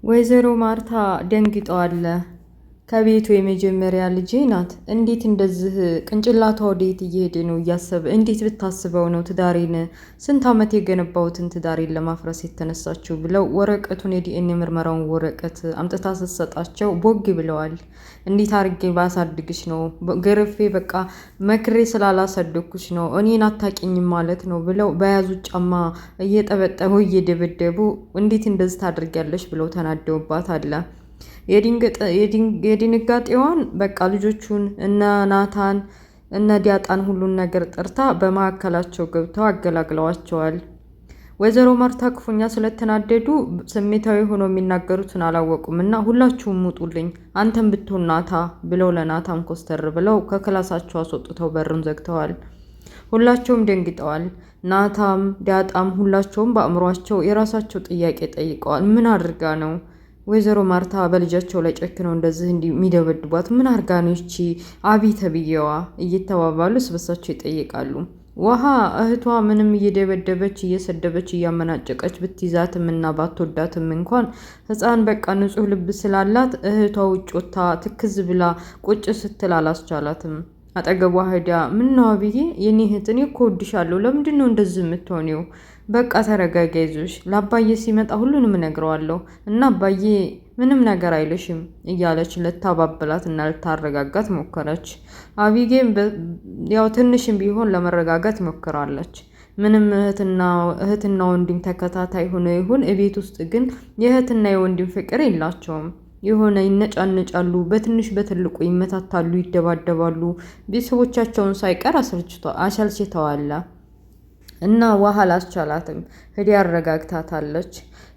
ወይዘሮ ማርታ ደንግጠዋል። ከቤቱ የመጀመሪያ ልጄ ናት። እንዴት እንደዚህ ቅንጭላቷ ወዴት እየሄደ ነው እያሰበ እንዴት ብታስበው ነው ትዳሬን ስንት ዓመት የገነባሁትን ትዳሬን ለማፍረስ የተነሳችው ብለው ወረቀቱን የዲኤንኤ ምርመራውን ወረቀት አምጥታ ስትሰጣቸው ቦግ ብለዋል። እንዴት አድርጌ ባሳድግሽ ነው ገርፌ በቃ መክሬ ስላላሳደግኩሽ ነው እኔን አታውቂኝም ማለት ነው ብለው በያዙት ጫማ እየጠበጠቡ እየደበደቡ እንዴት እንደዚህ ታደርጊያለሽ ብለው ተናደውባት አለ። የድንጋጤዋን በቃ ልጆቹን እነ ናታን እነ ዲያጣን ሁሉን ነገር ጠርታ በመካከላቸው ገብተው አገላግለዋቸዋል። ወይዘሮ ማርታ ክፉኛ ስለተናደዱ ስሜታዊ ሆነው የሚናገሩትን አላወቁም እና ሁላችሁም ውጡልኝ አንተም ብትሆን ናታ ብለው ለናታን ኮስተር ብለው ከክላሳቸው አስወጥተው በሩን ዘግተዋል። ሁላቸውም ደንግጠዋል። ናታም ዲያጣም ሁላቸውም በአእምሯቸው የራሳቸው ጥያቄ ጠይቀዋል። ምን አድርጋ ነው ወይዘሮ ማርታ በልጃቸው ላይ ጨክነው እንደዚህ የሚደበድቧት? ምን አርጋ ነው ይቺ አቢ ተብዬዋ? እየተባባሉ ስበሳቸው ይጠይቃሉ። ውሃ እህቷ ምንም እየደበደበች እየሰደበች እያመናጨቀች ብትይዛትም እና ባትወዳትም እንኳን ሕፃን በቃ ንጹሕ ልብ ስላላት እህቷ ውጭ ወጥታ ትክዝ ብላ ቁጭ ስትል አላስቻላትም። አጠገቧ ሄዳ ምነው አብዬ የኔ እህት እኔ እኮ እወድሻለሁ ለምንድን ነው እንደዚህ የምትሆኒው? በቃ ተረጋጋ ይዞሽ ለአባዬ ሲመጣ ሁሉንም እነግረዋለሁ እና አባዬ ምንም ነገር አይልሽም እያለች ልታባብላት እና ልታረጋጋት ሞከረች። አቢጌም ያው ትንሽም ቢሆን ለመረጋጋት ሞክራለች። ምንም እህትና ወንድም ተከታታይ ሆነ ይሁን እቤት ውስጥ ግን የእህትና የወንድም ፍቅር የላቸውም። የሆነ ይነጫነጫሉ፣ በትንሽ በትልቁ ይመታታሉ፣ ይደባደባሉ። ቤተሰቦቻቸውን ሳይቀር አሰልችተዋል። እና ውሃ አላስቻላትም። ሄዳ ያረጋግታታለች።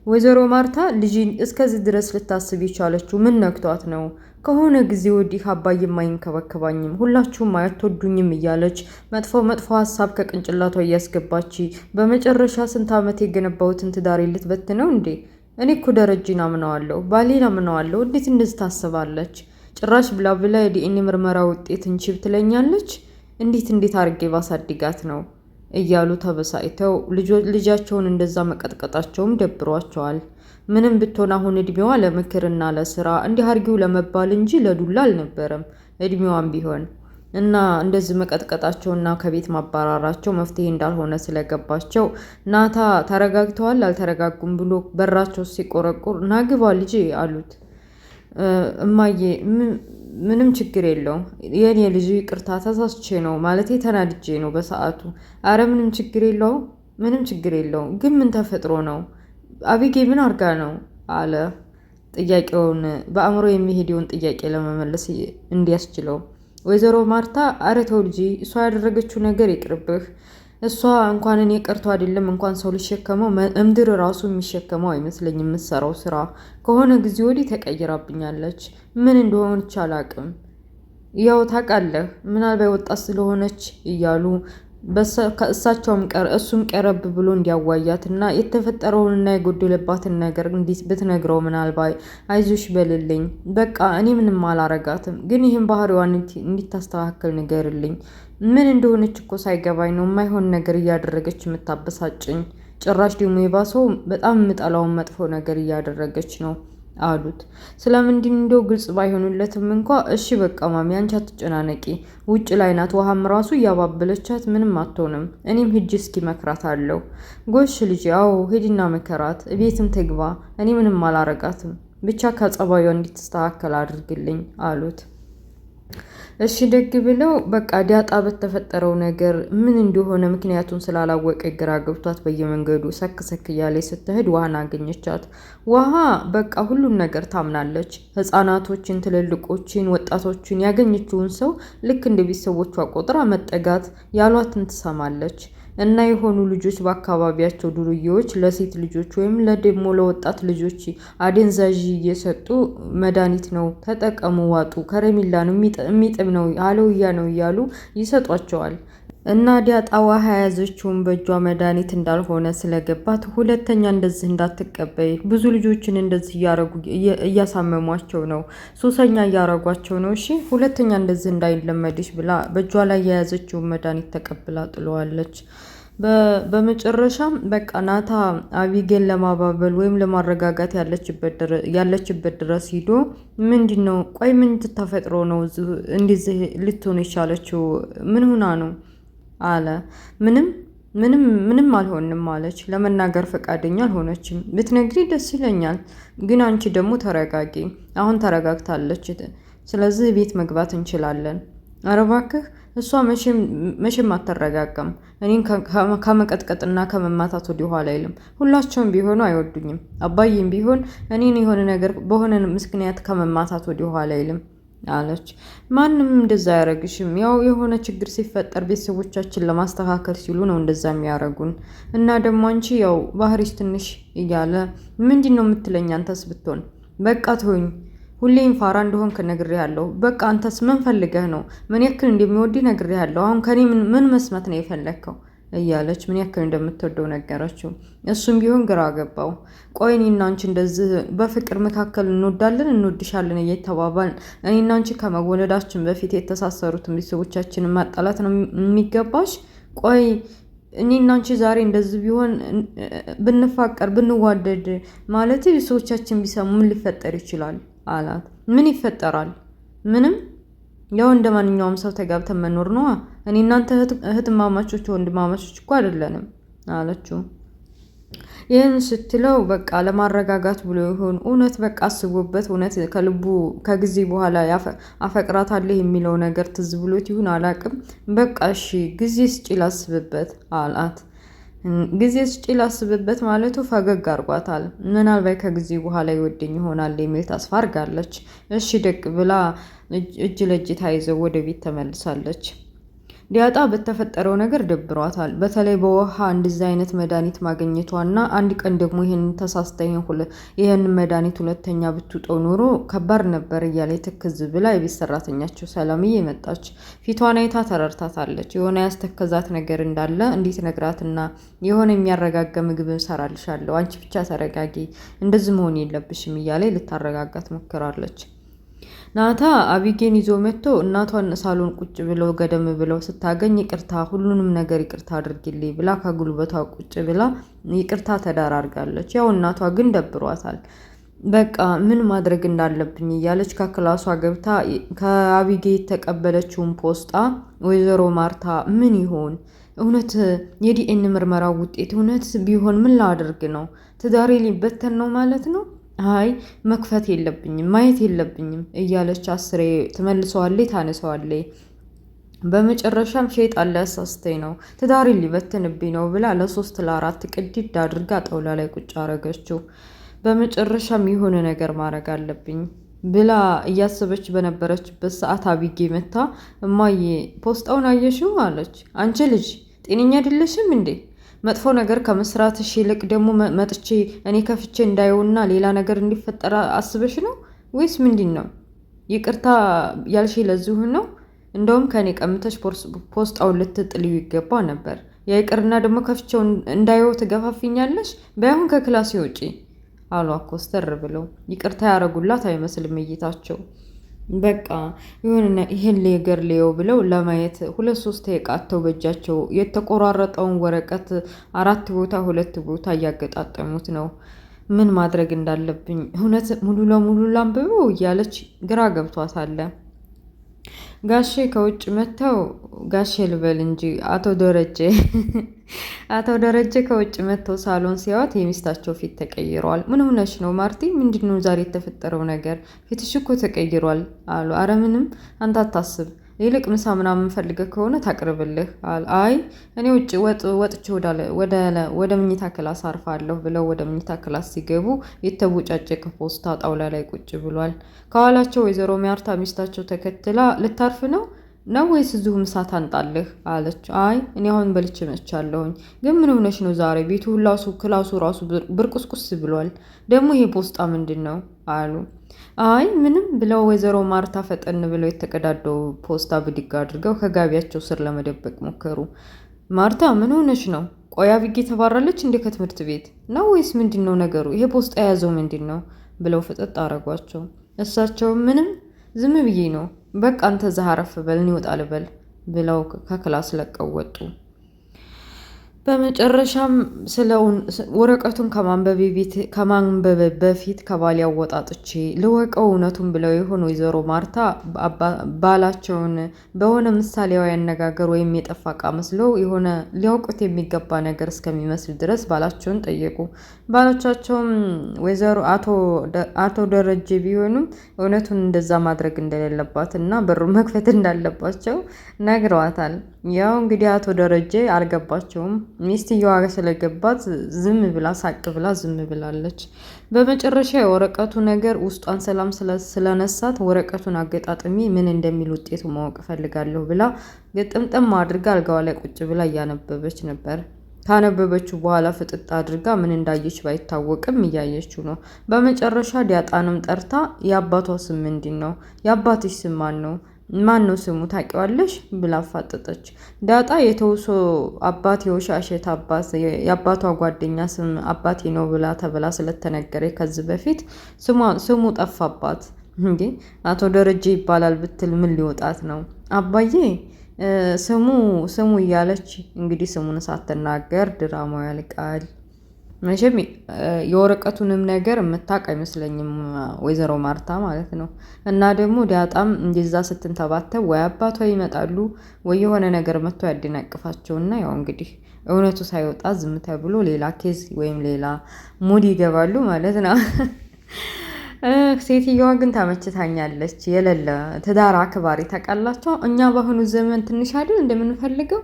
ወይዘሮ ማርታ ልጅን እስከዚህ ድረስ ልታስብ የቻለችው ምን ነክቷት ነው? ከሆነ ጊዜ ወዲህ አባዬም አይንከባከባኝም፣ ሁላችሁም አትወዱኝም እያለች መጥፎ ሀሳብ ከቅንጭላቷ እያስገባች በመጨረሻ ስንት ዓመት የገነባሁትን ትዳሬ ልትበትነው እንዴ? እኔ እኮ ደረጀን አምነዋለሁ፣ ባሌን አምነዋለሁ። እንዴት እንደዚህ ታስባለች? ጭራሽ ብላ የዲኤንኤ ምርመራ ውጤት እንችብ ትለኛለች። እንዴት አርጌ ባሳድጋት ነው እያሉ ተበሳጭተው ልጃቸውን እንደዛ መቀጥቀጣቸውም ደብሯቸዋል። ምንም ብትሆን አሁን እድሜዋ ለምክርና ለስራ እንዲህ አርጊው ለመባል እንጂ ለዱላ አልነበረም እድሜዋም ቢሆን እና እንደዚህ መቀጥቀጣቸውና ከቤት ማባራራቸው መፍትሄ እንዳልሆነ ስለገባቸው ናታ ተረጋግተዋል አልተረጋጉም ብሎ በራቸው ሲቆረቁር ናግባ ልጄ አሉት። እማዬ ምንም ችግር የለውም የኔ ልጅ ይቅርታ ተሳስቼ ነው ማለት ተናድጄ ነው በሰዓቱ። አረ ምንም ችግር የለውም ግን ምን ተፈጥሮ ነው አቢጌ ምን አርጋ ነው አለ። ጥያቄውን በአእምሮ የሚሄደውን ጥያቄ ለመመለስ እንዲያስችለው ወይዘሮ ማርታ አረ ተው ልጄ እሷ ያደረገችው ነገር ይቅርብህ። እሷ እንኳን እኔ ቀርቶ አይደለም እንኳን ሰው ሊሸከመው እምድር ራሱ የሚሸከመው አይመስለኝም። የምትሰራው ስራ ከሆነ ጊዜ ወዲህ ተቀይራብኛለች። ምን እንደሆነች አላቅም። ያው ታውቃለህ ምናልባት ወጣት ስለሆነች እያሉ እሱም ቀረብ ብሎ እንዲያዋያትና የተፈጠረውንና የጎደለባትን ነገር እንዴት ብትነግረው ምናልባት አይዞሽ በልልኝ በቃ እኔ ምንም አላረጋትም፣ ግን ይህን ባህሪዋን እንዲታስተካከል ንገርልኝ። ምን እንደሆነች እኮ ሳይገባኝ ነው የማይሆን ነገር እያደረገች የምታበሳጭኝ። ጭራሽ ደግሞ የባሰው በጣም የምጠላውን መጥፎ ነገር እያደረገች ነው አሉት። ስለምንድን እንደው ግልጽ ባይሆኑለትም እንኳ እሺ በቃ ማሚ አንቺ አትጨናነቂ፣ ውጭ ላይ ናት፣ ውሃም ራሱ እያባበለቻት ምንም አትሆንም፣ እኔም ሂጅ እስኪ መክራት አለው። ጎሽ ልጅ አዎ ሂድና መከራት፣ ቤትም ትግባ፣ እኔ ምንም አላረጋትም፣ ብቻ ከጸባዩ እንድትስተካከል አድርግልኝ አሉት። እሺ ደግ ብለው በቃ ዲያጣ በተፈጠረው ነገር ምን እንደሆነ ምክንያቱን ስላላወቀ ግራ ገብቷት በየመንገዱ ሰክ እያለች ስትሄድ ውሃን አገኘቻት። ውሃ በቃ ሁሉን ነገር ታምናለች። ሕፃናቶችን፣ ትልልቆችን፣ ወጣቶችን ያገኘችውን ሰው ልክ እንደ ቤተሰቦቿ ቆጥራ መጠጋት ያሏትን ትሰማለች። እና የሆኑ ልጆች በአካባቢያቸው ዱርዬዎች ለሴት ልጆች ወይም ደግሞ ለወጣት ልጆች አደንዛዥ እየሰጡ መድኃኒት ነው ተጠቀሙ፣ ዋጡ፣ ከረሜላ ነው የሚጥም ነው አለውያ ነው እያሉ ይሰጧቸዋል። እና ዲያጣ ውሃ የያዘችውን በእጇ መድኃኒት እንዳልሆነ ስለገባት ሁለተኛ እንደዚህ እንዳትቀበይ፣ ብዙ ልጆችን እንደዚህ እያሳመሟቸው ነው፣ ሱሰኛ እያረጓቸው ነው፣ እሺ ሁለተኛ እንደዚህ እንዳይለመድሽ ብላ በእጇ ላይ የያዘችውን መድኃኒት ተቀብላ ጥለዋለች። በመጨረሻም በቃ ናታ አቢጌን ለማባበል ወይም ለማረጋጋት ያለችበት ድረስ ሂዶ ምንድን ነው ቆይ ምን ተፈጥሮ ነው እንደዚህ ልትሆን የቻለችው? ምን ሆና ነው አለ። ምንም አልሆንም አለች። ለመናገር ፈቃደኛ አልሆነችም። ብትነግሪ ደስ ይለኛል፣ ግን አንቺ ደግሞ ተረጋጊ። አሁን ተረጋግታለች፣ ስለዚህ ቤት መግባት እንችላለን። ኧረ እባክህ እሷ መቼም አትረጋጋም። እኔን ከመቀጥቀጥና ከመማታት ወደ ኋላ አይልም። ሁላቸውም ቢሆኑ አይወዱኝም። አባዬም ቢሆን እኔን የሆነ ነገር በሆነ ምክንያት ከመማታት ወደ ኋላ አይልም አለች። ማንም እንደዛ አያረግሽም። ያው የሆነ ችግር ሲፈጠር ቤተሰቦቻችን ለማስተካከል ሲሉ ነው እንደዛ የሚያረጉን። እና ደግሞ አንቺ ያው ባህሪሽ ትንሽ እያለ ምንድን ነው የምትለኝ? አንተስ ብትሆን በቃ ተወኝ። ሁሌም ፋራ እንደሆንክ ነግሬሃለሁ። በቃ አንተስ ምን ፈልገህ ነው? ምን ያክል እንደሚወድህ ነግሬሃለሁ። አሁን ከኔ ምን መስማት ነው የፈለግከው? እያለች ምን ያክል እንደምትወደው ነገረችው። እሱም ቢሆን ግራ ገባው። ቆይ እኔና አንቺ እንደዚህ በፍቅር መካከል እንወድሻለን እየተባባልን እኔና አንቺ ከመወለዳችን በፊት የተሳሰሩትን ቤተሰቦቻችንን ማጣላት ነው የሚገባሽ? ቆይ እኔና አንቺ ዛሬ እንደዚህ ቢሆን ብንፋቀር ብንዋደድ ማለት ቤተሰቦቻችን ቢሰሙ ምን ሊፈጠር ይችላል አላት። ምን ይፈጠራል? ምንም፣ ያው እንደ ማንኛውም ሰው ተጋብተን መኖር ነዋ። እኔ እናንተ እህትማማቾች ወንድማማቾች እኮ አይደለንም አለችው። ይህን ስትለው በቃ ለማረጋጋት ብሎ ይሆን እውነት በቃ አስቦበት እውነት ከልቡ ከጊዜ በኋላ አፈቅራታለሁ የሚለው ነገር ትዝ ብሎት ይሁን አላቅም። በቃ እሺ ጊዜ ስጪ ላስብበት አላት። ጊዜ ስጪ ላስብበት ማለቱ ፈገግ አርጓታል። ምናልባት ከጊዜ በኋላ ይወደኝ ይሆናል የሚል ተስፋ አርጋለች። እሺ ደቅ ብላ እጅ ለእጅ ታይዘው ወደ ቤት ተመልሳለች። ዲያጣ በተፈጠረው ነገር ደብሯታል። በተለይ በውሃ እንደዚህ አይነት መድኃኒት ማግኘቷና አንድ ቀን ደግሞ ይሄንን ተሳስታ ይሄንን መድኃኒት ሁለተኛ ብትውጠው ኖሮ ከባድ ነበር እያለ ትክዝ ብላ የቤት ሰራተኛቸው ሰላምዬ መጣች። ፊቷን አይታ ተረድታታለች። የሆነ ያስተከዛት ነገር እንዳለ እንዴት ነግራትና የሆነ የሚያረጋጋ ምግብ እንሰራልሻለሁ፣ አንቺ ብቻ ተረጋጊ፣ እንደዚህ መሆን የለብሽም እያለ ልታረጋጋት ሞክራለች። ናታ አቢጌን ይዞ መጥቶ እናቷን ሳሎን ቁጭ ብለው ገደም ብለው ስታገኝ ይቅርታ፣ ሁሉንም ነገር ይቅርታ አድርጊልኝ ብላ ከጉልበቷ ቁጭ ብላ ይቅርታ ተዳራርጋለች። ያው እናቷ ግን ደብሯታል። በቃ ምን ማድረግ እንዳለብኝ እያለች ከክላሷ ገብታ ከአቢጌ የተቀበለችውን ፖስጣ ወይዘሮ ማርታ ምን ይሆን እውነት የዲኤን ምርመራ ውጤት እውነት ቢሆን ምን ላድርግ ነው? ትዳሬ ሊበተን ነው ማለት ነው? አይ መክፈት የለብኝም ማየት የለብኝም እያለች አስሬ ትመልሰዋለች፣ ታነሰዋለች። በመጨረሻም ሸይጣን ሊያሳስተኝ ነው ትዳሬን ሊበትንብኝ ነው ብላ ለ3 ለ4 ቅድድ አድርጋ ጣውላ ላይ ቁጭ አረገችው። በመጨረሻም የሆነ ነገር ማድረግ አለብኝ ብላ እያሰበች በነበረችበት ሰዓት አቢጌ መታ እማዬ ፖስጣውን አየሽው አለች። አንቺ ልጅ ጤነኛ አይደለሽም እንዴ? መጥፎ ነገር ከመስራትሽ ይልቅ ደግሞ መጥቼ እኔ ከፍቼ እንዳየውና ሌላ ነገር እንዲፈጠር አስበሽ ነው ወይስ ምንድን ነው? ይቅርታ ያልሽ ለዚሁ ነው? እንደውም ከኔ ቀምተሽ ፖስጣውን ልትጥልዩ ይገባ ነበር። የይቅርና ደግሞ ከፍቼው እንዳየው ትገፋፊኛለሽ? ባይሆን ከክላስ ውጪ አሉ ኮስተር ብለው። ይቅርታ ያረጉላት አይመስልም እይታቸው። በቃ ይሁንና ይሄን ነገር ሊየው ብለው ለማየት 2-3 የቃተው በእጃቸው የተቆራረጠውን ወረቀት 4 ቦታ 2 ቦታ እያገጣጠሙት ነው። ምን ማድረግ እንዳለብኝ እውነት ሙሉ ለሙሉ ላንብበው እያለች ግራ ገብቷታል። ጋሼ ከውጭ መጥተው ጋሼ ልበል እንጂ አቶ ደረጀ ከውጭ መጥተው ሳሎን ሲያዩት የሚስታቸው ፊት ተቀይሯል። ምን ሆነሽ ነው ማርቲ? ምንድነው ዛሬ የተፈጠረው ነገር? ፊትሽ እኮ ተቀይሯል አሉ። አረ ምንም፣ አንተ አታስብ፣ ይልቅ ምሳ ምናምን ፈልገህ ከሆነ ታቅርብልህ አለ። አይ እኔ ውጭ ወጥቼ ወደ መኝታ ክላስ አርፋለሁ ብለው ወደ መኝታ ክላስ ሲገቡ የተቦጫጨቀ ፖስታ ጣውላ ላይ ቁጭ ብሏል። ከኋላቸው ወይዘሮ ማርታ ሚስታቸው ተከትላ ልታርፍ ነው ወይስ እዚሁ ምሳ ታንጣልህ አለች። አይ እኔ አሁን በልቼ መጥቻለሁኝ። ግን ምን ሆነሽ ነው ዛሬ? ቤቱ ሁላሱ ክላሱ ራሱ ብርቁስቁስ ብሏል። ደግሞ ይሄ ፖስጣ ምንድን ነው አሉ። አይ ምንም ብለው ወይዘሮ ማርታ ፈጠን ብለው የተቀዳደው ፖስታ ብድግ አድርገው ከጋቢያቸው ስር ለመደበቅ ሞከሩ። ማርታ ምን ሆነሽ ነው? ቆይ አቢጌ ተባራለች እንዴ ከትምህርት ቤት ነው ወይስ ምንድን ነው ነገሩ? ይሄ ፖስጣ የያዘው ምንድን ነው ብለው ፍጥጥ አረጓቸው። እሳቸው ምንም ዝም ብዬ ነው፣ በቃ አንተ እዛ አረፍ በል እኔ ወጣ ልበል ብለው ከክላስ ለቀው ወጡ። በመጨረሻም ወረቀቱን ከማንበብ በፊት ከባሌ አወጣጥቼ ልወቀው እውነቱን ብለው የሆነ ወይዘሮ ማርታ ባላቸውን በሆነ ምሳሌያዊ አነጋገር ወይም የጠፋ ዕቃ መስለው የሆነ ሊያውቁት የሚገባ ነገር እስከሚመስል ድረስ ባላቸውን ጠየቁ። ባሎቻቸውም ወይዘሮ አቶ ደረጀ ቢሆኑም እውነቱን እንደዛ ማድረግ እንደሌለባት እና በሩን መክፈት እንዳለባቸው ነግረዋታል። ያው እንግዲህ አቶ ደረጀ አልገባቸውም። ሚስትየዋ ስለገባት ዝም ብላ ሳቅ ብላ ዝም ብላለች። በመጨረሻ የወረቀቱ ነገር ውስጧን ሰላም ስለነሳት ወረቀቱን አገጣጥሚ ምን እንደሚል ውጤቱ ማወቅ እፈልጋለሁ ብላ ግጥምጥም አድርጋ አልጋዋ ላይ ቁጭ ብላ እያነበበች ነበር። ካነበበችው በኋላ ፍጥጥ አድርጋ ምን እንዳየች ባይታወቅም እያየችው ነው። በመጨረሻ ዲያጣንም ጠርታ የአባቷ ስም ምንድን ነው? የአባትሽ ስም ማን ነው ስሙ ታውቂዋለሽ? ብላ አፋጠጠች። ዳጣ የተውሶ አባት የውሻሸት አባት የአባቷ ጓደኛ ስም አባቴ ነው ተብላ ስለተነገረ ከዚህ በፊት ስሙ ጠፋባት። እንዴ አቶ ደረጀ ይባላል ብትል ምን ሊወጣት ነው? አባዬ ስሙ እያለች እንግዲህ ስሙን ሳትናገር ድራማው ያልቃል። መቼም የወረቀቱንም ነገር የምታውቅ አይመስለኝም ወይዘሮ ማርታ ማለት ነው። እና ደግሞ ዳጣም እንደዛ ስትንተባተብ ወይ አባቷ ይመጣሉ ወይ የሆነ ነገር መጥቶ ያደናቅፋቸውና ያው እንግዲህ እውነቱ ሳይወጣ ዝም ተብሎ ሌላ ኬዝ ወይም ሌላ ሙድ ይገባሉ ማለት ነው። ሴትዮዋ ግን ተመችታኛለች። የሌለ ትዳር አክባሪ ታውቃላችሁ። እኛ በአሁኑ ዘመን ትንሽ አይደል እንደምንፈልገው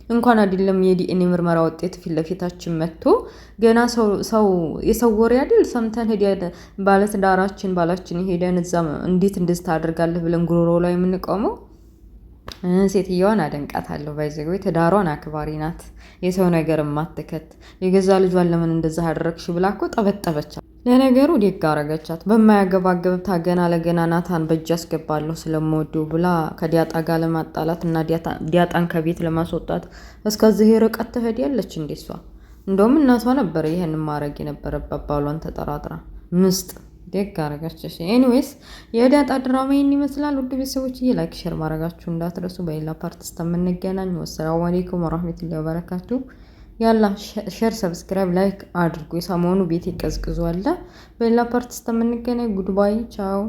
እንኳን አይደለም የዲኤንኤ ምርመራ ውጤት ፊት ለፊታችን መጥቶ ገና ሰው የሰው ወሬ አይደል ሰምተን ሄደን ባላችን ሄደን እዛ እንዴት እንደዚህ ታደርጋለህ ብለን ጉሮሮ ላይ የምንቆመው። ሴትዮዋን አደንቃታለሁ። ባይዘው ትዳሯን አክባሪ ናት። የሰው ነገር ማትከት የገዛ ልጇን ለምን እንደዛ አደረግሽ ብላ እኮ ጠበጠበቻት። ለነገሩ ደግ አረገቻት። በማያገባገብታ ገና ለገና ናታን በእጅ አስገባለሁ ስለምወደው ብላ ከዲያጣ ጋር ለማጣላት እና ዲያጣን ከቤት ለማስወጣት እስከዚህ ርቀት ትሄዳለች። እንደሷ እንደውም እናቷ ነበር ይሄንን ማድረግ የነበረባት ባሏን ተጠራጥራ። ምስጥ ደግ አረገች። ኤኒዌይስ የዳጣ ድራማ ይህን ይመስላል። ውድ ቤተሰቦች ላይክ ሼር ማድረጋችሁ እንዳትረሱ። በሌላ ፓርት እስከምንገናኝ ወሰላሙ አለይኩም ወራህመቱላሂ ወበረካቱ። ያላ ሼር ሰብስክራይብ ላይክ አድርጉ። የሰሞኑ ቤት ይቀዝቅዟል። በሌላ ፓርት እስከምንገናኝ ጉድባይ ቻው።